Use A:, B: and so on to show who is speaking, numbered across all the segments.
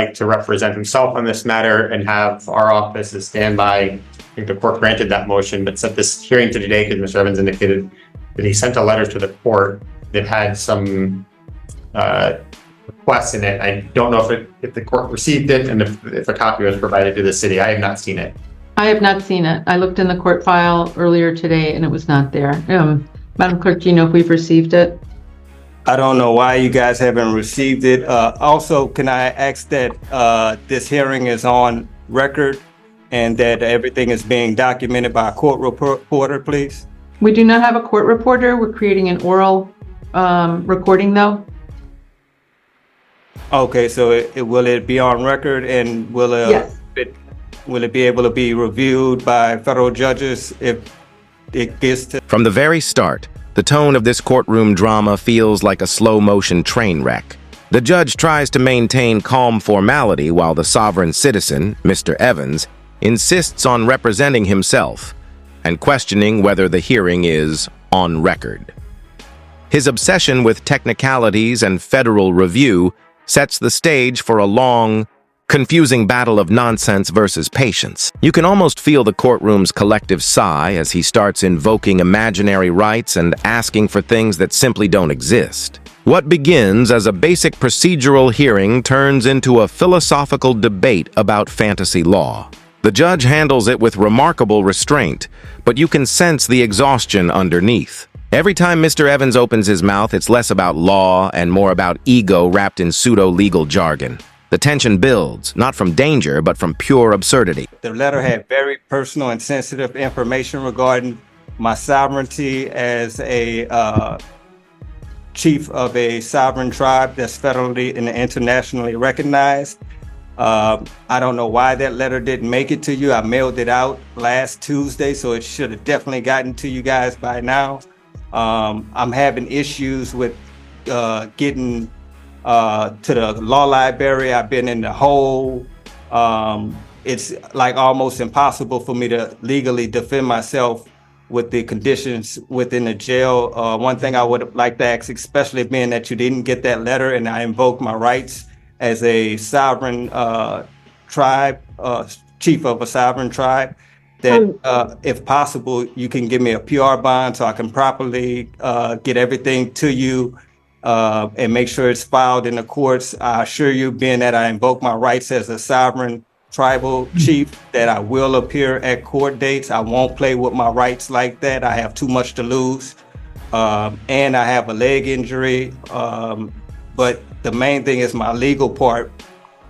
A: like to represent himself on this matter and have our office as standby. I think the court granted that motion, but set this hearing to today because Mr. Evans indicated that he sent a letter to the court that had some requests in it. I don't know if the court received it and if a copy was provided to the city. I have not seen it.
B: I have not seen it. I looked in the court file earlier today and it was not there. Madam Clerk, do you know if we've received it?
C: I don't know why you guys haven't received it. Also, can I ask that this hearing is on record and that everything is being documented by a court reporter, please?
B: We do not have a court reporter. We're creating an oral recording though.
C: Okay, so will it be on record and
B: Yes.
C: Will it be able to be reviewed by federal judges if it gets to...
D: From the very start, the tone of this courtroom drama feels like a slow-motion train wreck. The judge tries to maintain calm formality while the sovereign citizen, Mr. Evans, insists on representing himself and questioning whether the hearing is on record. His obsession with technicalities and federal review sets the stage for a long, confusing battle of nonsense versus patience. You can almost feel the courtroom's collective sigh as he starts invoking imaginary rights and asking for things that simply don't exist. What begins as a basic procedural hearing turns into a philosophical debate about fantasy law. The judge handles it with remarkable restraint, but you can sense the exhaustion underneath. Every time Mr. Evans opens his mouth, it's less about law and more about ego wrapped in pseudo-legal jargon. The tension builds, not from danger, but from pure absurdity.
C: The letter had very personal and sensitive information regarding my sovereignty as a chief of a sovereign tribe that's federally and internationally recognized. I don't know why that letter didn't make it to you. I mailed it out last Tuesday, so it should have definitely gotten to you guys by now. I'm having issues with getting to the law library. I've been in the hole. It's like almost impossible for me to legally defend myself with the conditions within the jail. One thing I would like to ask, especially being that you didn't get that letter and I invoke my rights as a sovereign tribe, chief of a sovereign tribe, that if possible, you can give me a PR bond so I can properly get everything to you and make sure it's filed in the courts. I assure you, being that I invoke my rights as a sovereign tribal chief, that I will appear at court dates. I won't play with my rights like that. I have too much to lose. And I have a leg injury. But the main thing is my legal part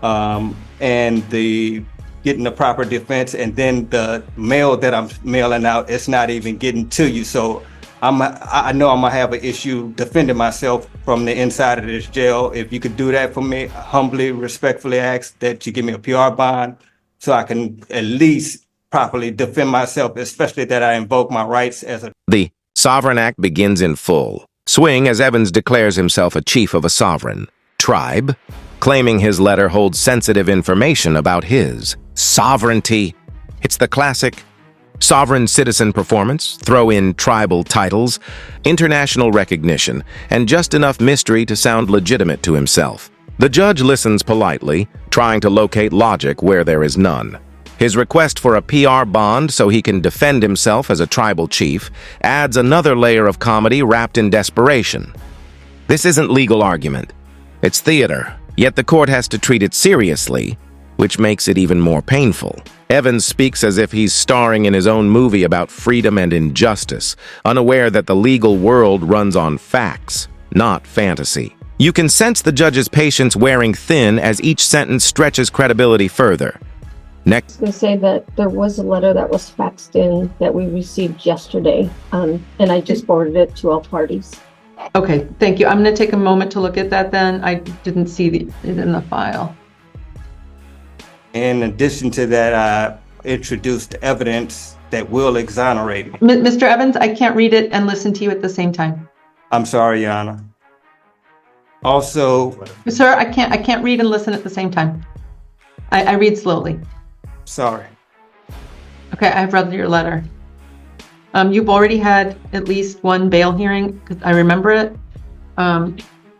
C: and the getting the proper defense, and then the mail that I'm mailing out, it's not even getting to you. So I know I'm gonna have an issue defending myself from the inside of this jail. If you could do that for me, I humbly, respectfully ask that you give me a PR bond so I can at least properly defend myself, especially that I invoke my rights as a...
D: The Sovereign Act begins in full swing as Evans declares himself a chief of a sovereign tribe, claiming his letter holds sensitive information about his sovereignty. It's the classic sovereign citizen performance. Throw in tribal titles, international recognition, and just enough mystery to sound legitimate to himself. The judge listens politely, trying to locate logic where there is none. His request for a PR bond so he can defend himself as a tribal chief adds another layer of comedy wrapped in desperation. This isn't legal argument. It's theater, yet the court has to treat it seriously, which makes it even more painful. Evans speaks as if he's starring in his own movie about freedom and injustice, unaware that the legal world runs on facts, not fantasy. You can sense the judge's patience wearing thin as each sentence stretches credibility further. Next.
E: I was going to say that there was a letter that was faxed in that we received yesterday, and I just forwarded it to all parties.
B: Okay, thank you. I'm going to take a moment to look at that then. I didn't see it in the file.
C: In addition to that, I introduced evidence that will exonerate me.
B: Mr. Evans, I can't read it and listen to you at the same time.
C: I'm sorry, Your Honor. Also...
B: Sir, I can't read and listen at the same time. I read slowly.
C: Sorry.
B: Okay, I've read your letter. You've already had at least one bail hearing, because I remember it.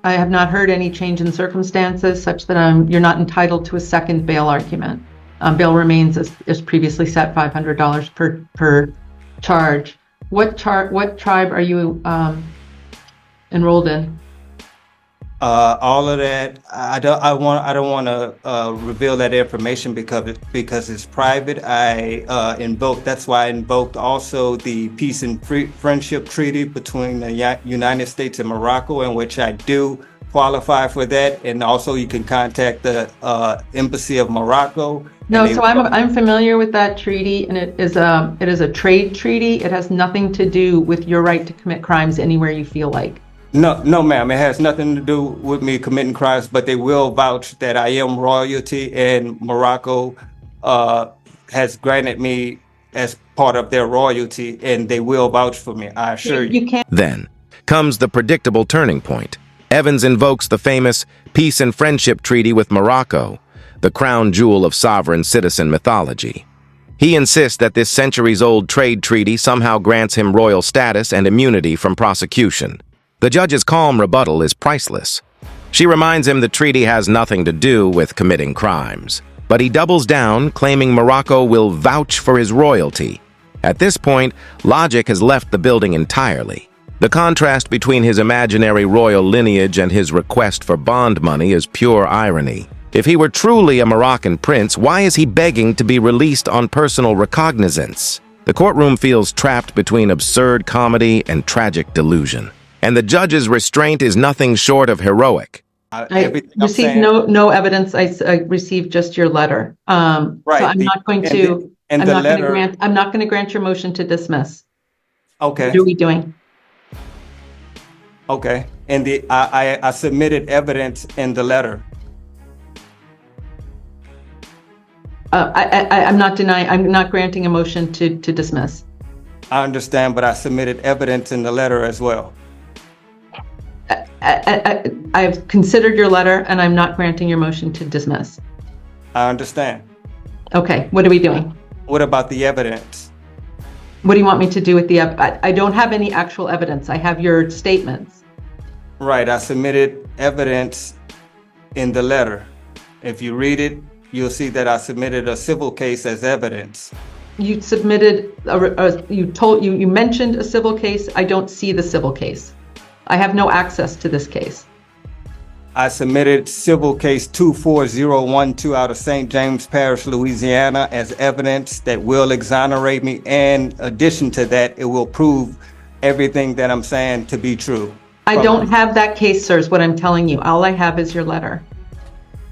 B: I have not heard any change in circumstances such that you're not entitled to a second bail argument. Bail remains as previously set, $500 per charge. What tribe are you enrolled in?
C: All of that, I don't want to reveal that information because it's private. That's why I invoked also the Peace and Friendship Treaty between the United States and Morocco, in which I do qualify for that. And also you can contact the Embassy of Morocco.
B: No, so I'm familiar with that treaty, and it is a trade treaty. It has nothing to do with your right to commit crimes anywhere you feel like.
C: No, ma'am. It has nothing to do with me committing crimes, but they will vouch that I am royalty, and Morocco has granted me as part of their royalty, and they will vouch for me. I assure you.
B: You can't.
D: Then comes the predictable turning point. Evans invokes the famous Peace and Friendship Treaty with Morocco, the crown jewel of sovereign citizen mythology. He insists that this centuries-old trade treaty somehow grants him royal status and immunity from prosecution. The judge's calm rebuttal is priceless. She reminds him the treaty has nothing to do with committing crimes. But he doubles down, claiming Morocco will vouch for his royalty. At this point, logic has left the building entirely. The contrast between his imaginary royal lineage and his request for bond money is pure irony. If he were truly a Moroccan prince, why is he begging to be released on personal recognizance? The courtroom feels trapped between absurd comedy and tragic delusion. And the judge's restraint is nothing short of heroic.
B: I received no evidence. I received just your letter.
C: Right.
B: So I'm not going to.
C: And the letter.
B: I'm not going to grant your motion to dismiss.
C: Okay.
B: What are we doing?
C: Okay. And I submitted evidence in the letter.
B: I'm not denying. I'm not granting a motion to dismiss.
C: I understand, but I submitted evidence in the letter as well.
B: I've considered your letter, and I'm not granting your motion to dismiss.
C: I understand.
B: Okay, what are we doing?
C: What about the evidence?
B: What do you want me to do with the I don't have any actual evidence. I have your statements.
C: Right, I submitted evidence in the letter. If you read it, you'll see that I submitted a civil case as evidence.
B: You submitted, you mentioned a civil case. I don't see the civil case. I have no access to this case.
C: I submitted civil case 24012 out of St. James Parish, Louisiana, as evidence that will exonerate me. And in addition to that, it will prove everything that I'm saying to be true.
B: I don't have that case, sir, is what I'm telling you. All I have is your letter.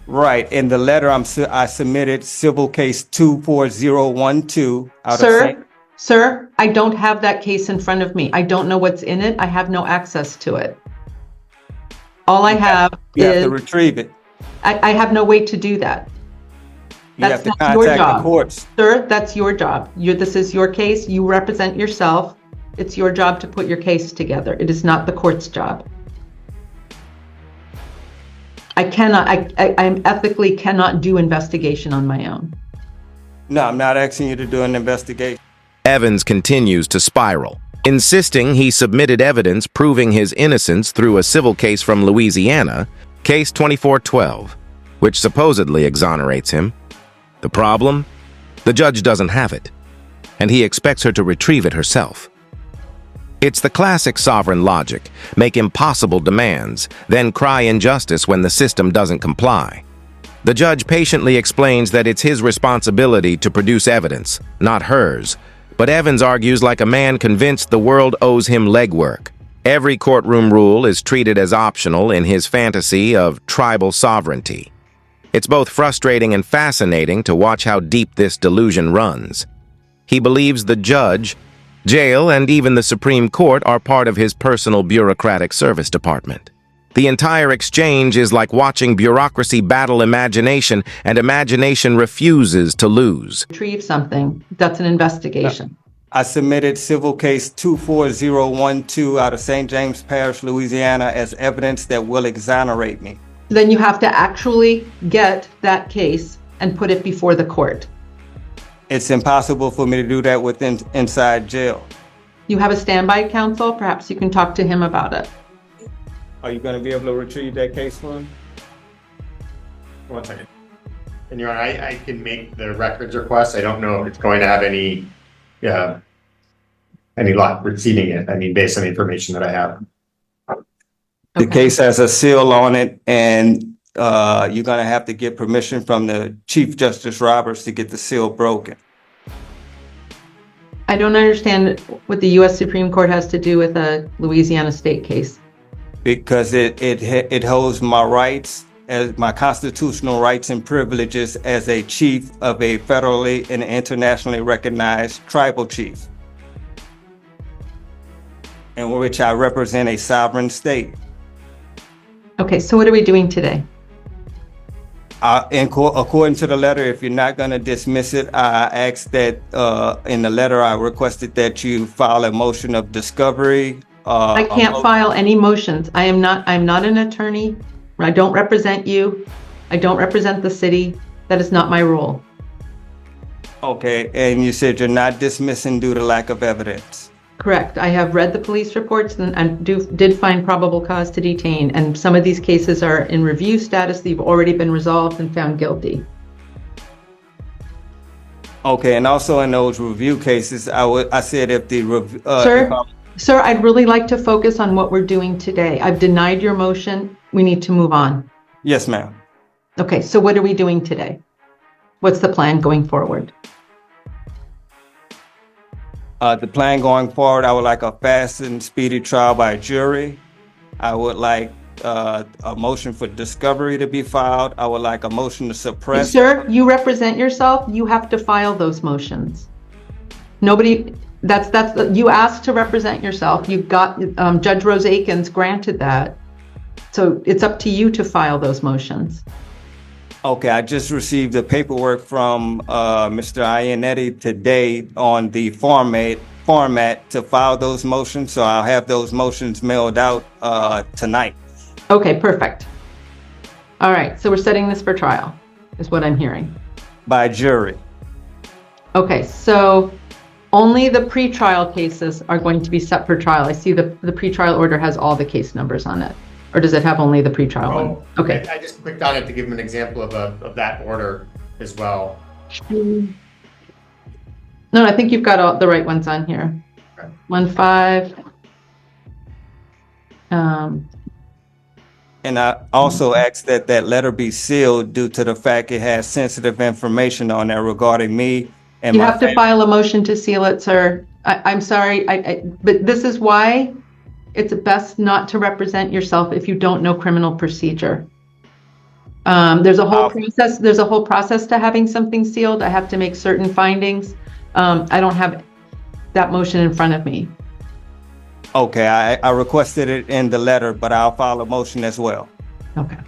C: Right. In the letter, I submitted civil case 24012 out of St.
B: Sir, I don't have that case in front of me. I don't know what's in it. I have no access to it. All I have
C: You
B: is...
C: have to retrieve it.
B: I have no way to do that.
C: You have to
B: not your
C: contact the
B: job.
C: courts.
B: Sir, that's your job. This is your case. You represent yourself. It's your job to put your case together. It is not the court's job. I ethically cannot do investigation on my own.
C: No, I'm not asking you to do an investigation.
D: Evans continues to spiral, insisting he submitted evidence proving his innocence through a civil case from Louisiana, case 2412, which supposedly exonerates him. The problem? The judge doesn't have it, and he expects her to retrieve it herself. It's the classic sovereign logic: make impossible demands, then cry injustice when the system doesn't comply. The judge patiently explains that it's his responsibility to produce evidence, not hers. But Evans argues like a man convinced the world owes him legwork. Every courtroom rule is treated as optional in his fantasy of tribal sovereignty. It's both frustrating and fascinating to watch how deep this delusion runs. He believes the judge, jail, and even the Supreme Court are part of his personal bureaucratic service department. The entire exchange is like watching bureaucracy battle imagination, and imagination refuses to lose.
B: Retrieve something. That's an investigation.
C: I submitted civil case 24012 out of St. James Parish, Louisiana, as evidence that will exonerate me.
B: Then you have to actually get that case and put it before the court.
C: It's impossible for me to do that inside jail.
B: You have a standby counsel. Perhaps you can talk to him about it.
C: Are you gonna be able to retrieve that case for him?
A: 1 second. And Your Honor, I can make the records request. I don't know if it's going to have any luck receiving it. I mean, based on the information that I have.
C: The
B: Okay.
C: case has a seal on it, and you're gonna have to get permission from the Chief Justice Roberts to get the seal broken.
B: I don't understand what the U.S. Supreme Court has to do with a Louisiana state case.
C: Because it holds my rights, as my constitutional rights and privileges as a chief of a federally and internationally recognized tribal chief, in which I represent a sovereign state.
B: Okay, so what are we doing today?
C: According to the letter, if you're not going to dismiss it, I asked that in the letter I requested that you file a motion of discovery.
B: I can't file any motions. I'm not an attorney. I don't represent you. I don't represent the city. That is not my role.
C: Okay, and you said you're not dismissing due to lack of evidence.
B: Correct. I have read the police reports and did find probable cause to detain. And some of these cases are in review status. They've already been resolved and found guilty.
C: Okay, and also in those review cases, I said if the
B: Sir, I'd really like to focus on what we're doing today. I've denied your motion. We need to move on.
C: Yes, ma'am.
B: Okay, so what are we doing today? What's the plan going forward?
C: The plan going forward, I would like a fast and speedy trial by jury. I would like a motion for discovery to be filed. I would like a motion to suppress.
B: Sir, you represent yourself. You have to file those motions. Nobody, you asked to represent yourself. You got, Judge Rose Akins granted that. So it's up to you to file those motions.
C: Okay, I just received the paperwork from Mr. Iannetti today on the format to file those motions, so I'll have those motions mailed out tonight.
B: Okay, perfect. All right, so we're setting this for trial, is what I'm hearing.
C: By jury.
B: Okay, so only the pretrial cases are going to be set for trial. I see the pretrial order has all the case numbers on it. Or does it have only the pretrial one? Okay.
A: I just clicked on it to give him an example of that order as well.
B: No, I think you've got all the right ones on here.
A: Okay.
B: 1-5.
C: And I also asked that that letter be sealed due to the fact it has sensitive information on there regarding me and
B: You
C: my
B: have to
C: family.
B: file a motion to seal it, sir. I'm sorry, but this is why it's best not to represent yourself if you don't know criminal procedure. There's a whole process. There's a whole process to having something sealed. I have to make certain findings. I don't have that motion in front of me.
C: Okay, I requested it in the letter, but I'll file a motion as well.
B: Okay.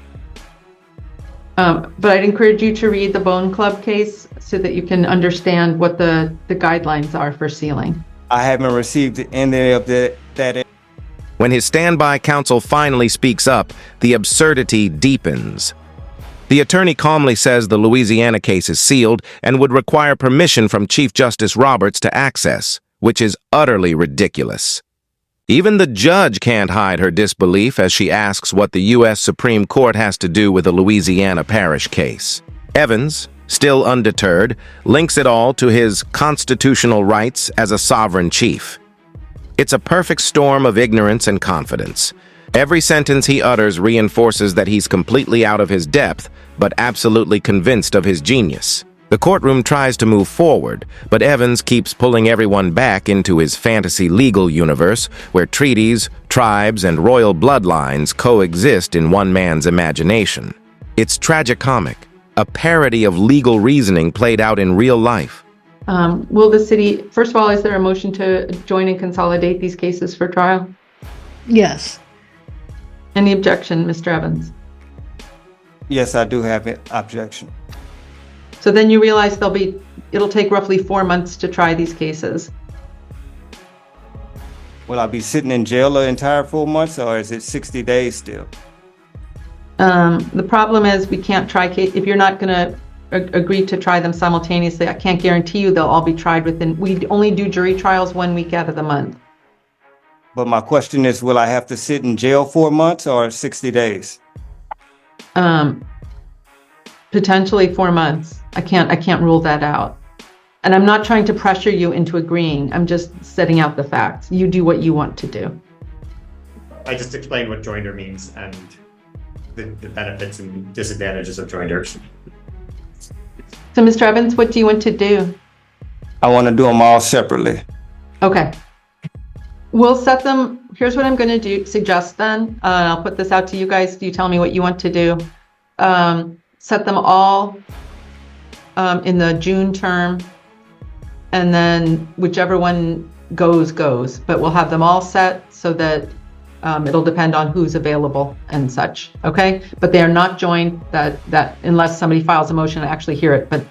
B: But I'd encourage you to read the Bone Club case so that you can understand what the guidelines are for sealing.
C: I haven't received any of that.
D: When his standby counsel finally speaks up, the absurdity deepens. The attorney calmly says the Louisiana case is sealed and would require permission from Chief Justice Roberts to access, which is utterly ridiculous. Even the judge can't hide her disbelief as she asks what the U.S. Supreme Court has to do with a Louisiana parish case. Evans, still undeterred, links it all to his constitutional rights as a sovereign chief. It's a perfect storm of ignorance and confidence. Every sentence he utters reinforces that he's completely out of his depth, but absolutely convinced of his genius. The courtroom tries to move forward, but Evans keeps pulling everyone back into his fantasy legal universe where treaties, tribes, and royal bloodlines coexist in one man's imagination. It's tragicomic, a parody of legal reasoning played out in real life.
B: Will the city, first of all, is there a motion to join and consolidate these cases for trial?
F: Yes.
B: Any objection, Mr. Evans?
C: Yes, I do have an objection.
B: So then you realize it'll take roughly 4 months to try these cases.
C: Will I be sitting in jail the entire 4 months, or is it 60 days still?
B: The problem is we can't try if you're not going to agree to try them simultaneously. I can't guarantee you they'll all be tried we only do jury trials 1 week out of the month.
C: But my question is, will I have to sit in jail 4 months or 60 days?
B: Potentially 4 months. I can't rule that out. And I'm not trying to pressure you into agreeing. I'm just setting out the facts. You do what you want to do.
A: I just explained what joinder means and the benefits and disadvantages of joinders.
B: So, Mr. Evans, what do you want to do?
C: I want to do them all separately.
B: Okay. We'll set them, here's what I'm going to suggest then. I'll put this out to you guys. You tell me what you want to do. Set them all in the June term, and then whichever one goes. But we'll have them all set so that it'll depend on who's available and such. Okay? But they are not joined. That unless somebody files a motion, I actually hear it. But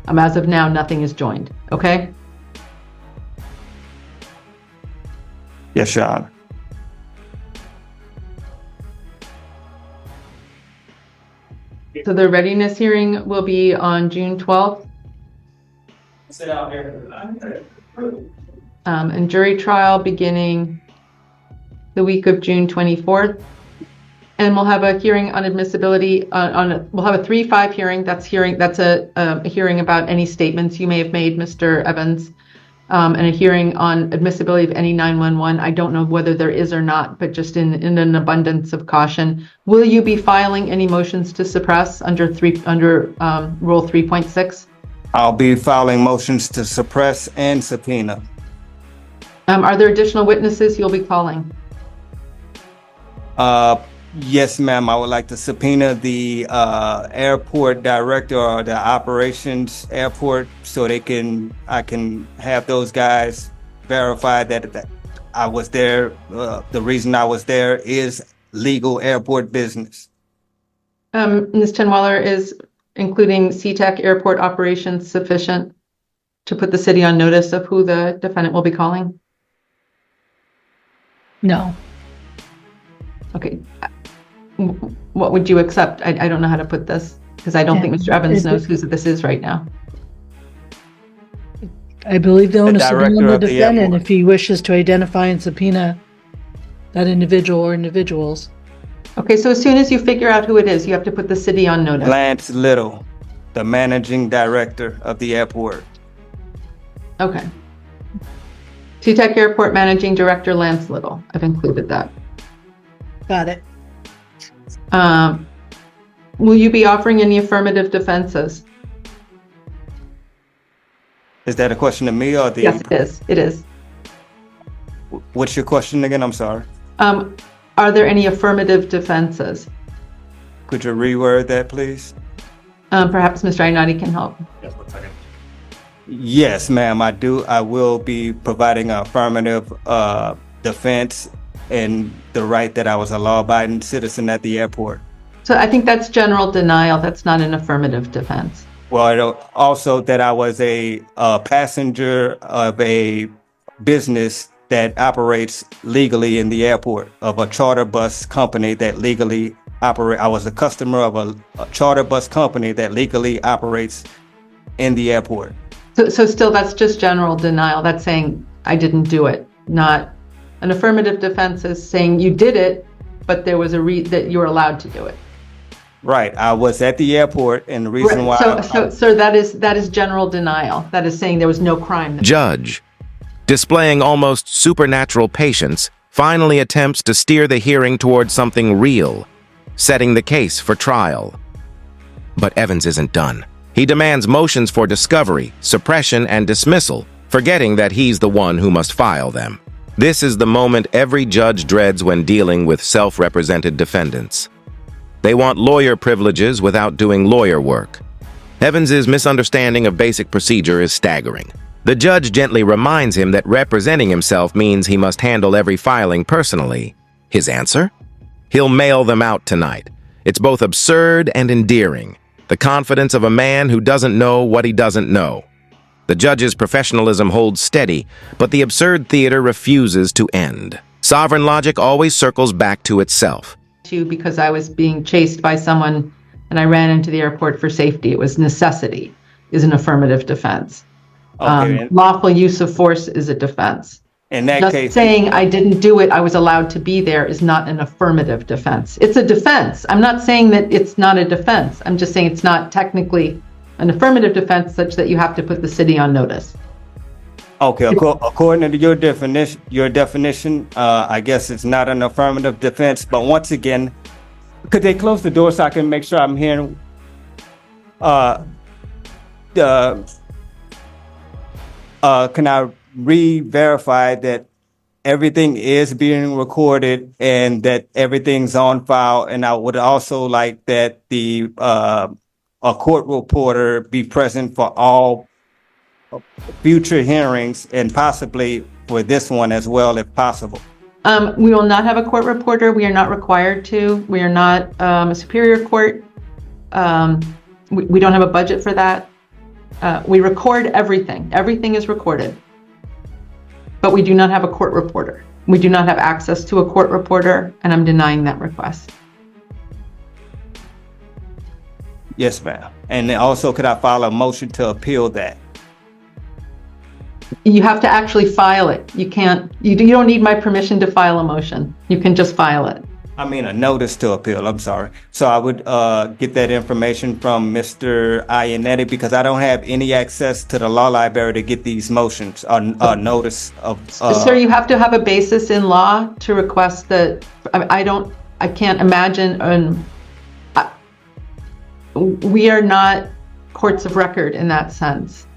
B: as of now, nothing is joined. Okay?
C: Yes, Your Honor.
B: So the readiness hearing will be on June 12th. And jury trial beginning the week of June 24th. And we'll have a hearing on admissibility we'll have a 3-5 hearing. That's a hearing about any statements you may have made, Mr. Evans. And a hearing on admissibility of any 911. I don't know whether there is or not, but just in an abundance of caution. Will you be filing any motions to suppress under Rule 3.6?
C: I'll be filing motions to suppress and subpoena.
B: Are there additional witnesses you'll be calling?
C: Yes, ma'am. I would like to subpoena the airport director or the operations airport so I can have those guys verify that I was there. The reason I was there is legal airport business.
B: Ms. Tenwaller, is including SeaTac airport operations sufficient to put the city on notice of who the defendant will be calling?
F: No.
B: Okay. What would you accept? I don't know how to put this because I don't think Mr. Evans knows who this is right now.
F: I believe the onus will be on
C: director
F: the
C: of the
F: defendant
C: airport.
F: if he wishes to identify and subpoena that individual or individuals.
B: Okay, so as soon as you figure out who it is, you have to put the city on notice.
C: Lance Little, the managing director of the airport.
B: Okay. SeaTac Airport Managing Director Lance Little. I've included that.
F: Got it.
B: Will you be offering any affirmative defenses?
C: Is that a question to me or the?
B: Yes, it is. It is.
C: What's your question again? I'm sorry.
B: Are there any affirmative defenses?
C: Could you reword that, please?
B: Perhaps Mr. Ainati can help.
A: Yes, 1 second.
C: Yes, ma'am, I do. I will be providing an affirmative defense and the right that I was a law-abiding citizen at the airport.
B: So I think that's general denial. That's not an affirmative defense.
C: Well, also that I was a passenger of a business that operates legally in the airport, of a charter bus company that legally operate. I was a customer of a charter bus company that legally operates in the airport.
B: So still, that's just general denial. That's saying I didn't do it. Not an affirmative defense is saying you did it, but there was that you were allowed to do it.
C: Right. I was at the airport, and the reason why.
B: So that is general denial. That is saying there was no crime.
D: Judge, displaying almost supernatural patience, finally attempts to steer the hearing towards something real, setting the case for trial. But Evans isn't done. He demands motions for discovery, suppression, and dismissal, forgetting that he's the one who must file them. This is the moment every judge dreads when dealing with self-represented defendants. They want lawyer privileges without doing lawyer work. Evans's misunderstanding of basic procedure is staggering. The judge gently reminds him that representing himself means he must handle every filing personally. His answer? He'll mail them out tonight. It's both absurd and endearing. The confidence of a man who doesn't know what he doesn't know. The judge's professionalism holds steady, but the absurd theater refuses to end. Sovereign logic always circles back to itself.
B: Because I was being chased by someone and I ran into the airport for safety. It was necessity is an affirmative defense.
C: Okay.
B: Lawful use of force is a defense.
C: In that
B: Just
C: case,
B: saying I didn't do it, I was allowed to be there is not an affirmative defense. It's a defense. I'm not saying that it's not a defense. I'm just saying it's not technically an affirmative defense such that you have to put the city on notice.
C: okay, according to your definition, I guess it's not an affirmative defense. But once again, could they close the door so I can make sure I'm hearing? Can I re-verify that everything is being recorded and that everything's on file? And I would also like that a court reporter be present for all future hearings and possibly for this one as well, if possible.
B: We will not have a court reporter. We are not required to. We are not a superior court. We don't have a budget for that. We record everything. Everything is recorded. But we do not have a court reporter. We do not have access to a court reporter, and I'm denying that request.
C: Yes, ma'am. And also, could I file a motion to appeal that?
B: You have to actually file it. You can't, you don't need my permission to file a motion. You can just file it.
C: I mean, a notice to appeal, I'm sorry. So I would get that information from Mr. Ionetti because I don't have any access to the law library to get these motions, notice of.
B: Sir, you have to have a basis in law to request that. I can't imagine, we are not courts of record in that sense,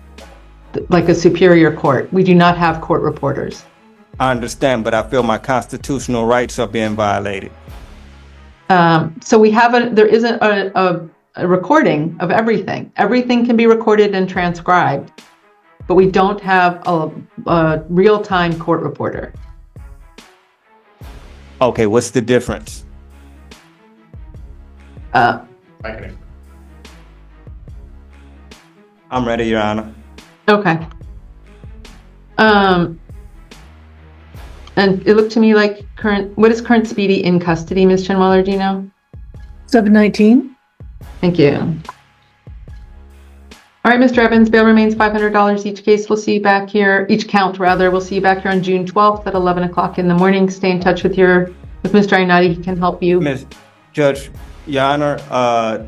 B: like a superior court. We do not have court reporters.
C: I understand, but I feel my constitutional rights are being violated.
B: So we have there is a recording of everything. Everything can be recorded and transcribed, but we don't have a real-time court reporter.
C: Okay, what's the difference?
A: I can-
C: I'm ready, Your Honor.
B: Okay. And it looked to me like what is current speedy in custody, Ms. Chenweller, do you know?
F: 719.
B: Thank you. All right, Mr. Evans, bail remains $500 each case. We'll see you back here, each count rather. We'll see you back here on June 12th at 11 o'clock in the morning. Stay in touch with Mr. Ionetti. He can help you.
C: Ms. Judge, Your Honor,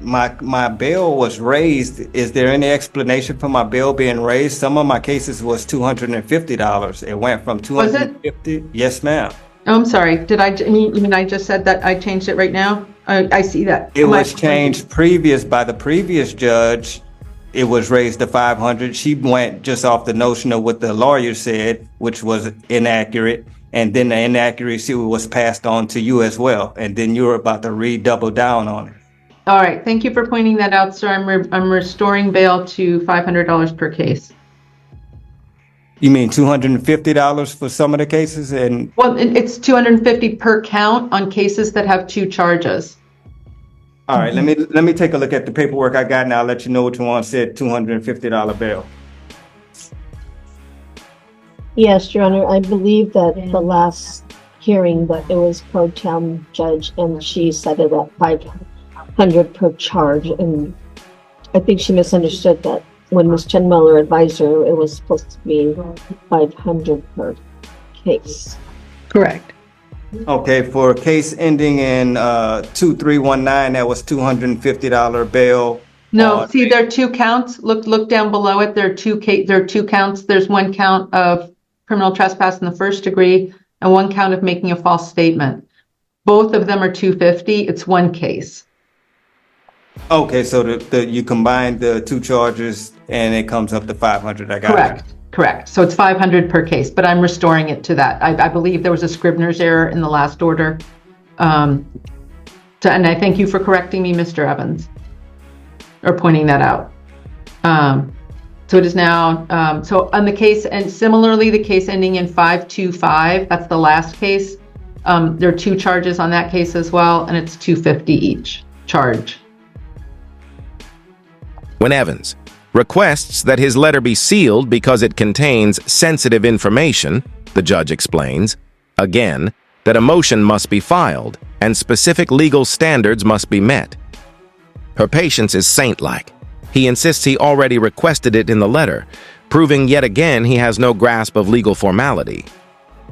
C: my bail was raised. Is there any explanation for my bail being raised? Some of my cases was $250. It went from $250. Yes, ma'am.
B: Oh, I'm sorry. Did you mean I just said that I changed it right now? I see that.
C: It was changed by the previous judge. It was raised to $500. She went just off the notion of what the lawyer said, which was inaccurate. And then the inaccuracy was passed on to you as well. And then you were about to redouble down on it.
B: All right. Thank you for pointing that out, sir. I'm restoring bail to $500 per case.
C: You mean $250 for some of the cases? And
B: Well, it's $250 per count on cases that have 2 charges.
C: all right, let me take a look at the paperwork I got, and I'll let you know which one said $250 bail.
E: Yes, Your Honor, I believe that the last hearing that it was pro tem judge and she set it at 500 per charge, and I think she misunderstood that when Ms. Chenweller advised her, it was supposed to be 500 per case.
F: Correct.
C: Okay, for a case ending in 2319, that was $250 bail.
B: No, see, there are 2 counts. Look down below it. There are 2 counts. There's 1 count of criminal trespass in the 1st degree and 1 count of making a false statement. Both of them are $250. It's 1 case.
C: Okay, so you combine the 2 charges and it comes up to 500. I got it.
B: Correct. So it's 500 per case, but I'm restoring it to that. I believe there was a Scribner's error in the last order. And I thank you for correcting me, Mr. Evans, or pointing that out. So it is now, so on the case, and similarly, the case ending in 525, that's the last case. There are 2 charges on that case as well, and it's $250 each charge.
D: When Evans requests that his letter be sealed because it contains sensitive information, the judge explains, again, that a motion must be filed and specific legal standards must be met. Her patience is saint-like. He insists he already requested it in the letter, proving yet again he has no grasp of legal formality.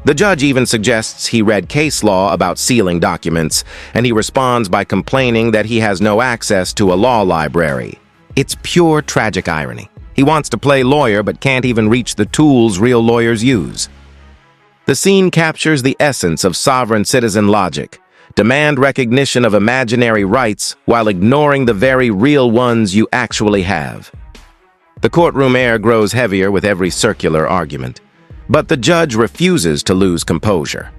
D: The judge even suggests he read case law about sealing documents, and he responds by complaining that he has no access to a law library. It's pure tragic irony. He wants to play lawyer but can't even reach the tools real lawyers use. The scene captures the essence of sovereign citizen logic. Demand recognition of imaginary rights while ignoring the very real ones you actually have. The courtroom air grows heavier with every circular argument. But the judge refuses to lose composure.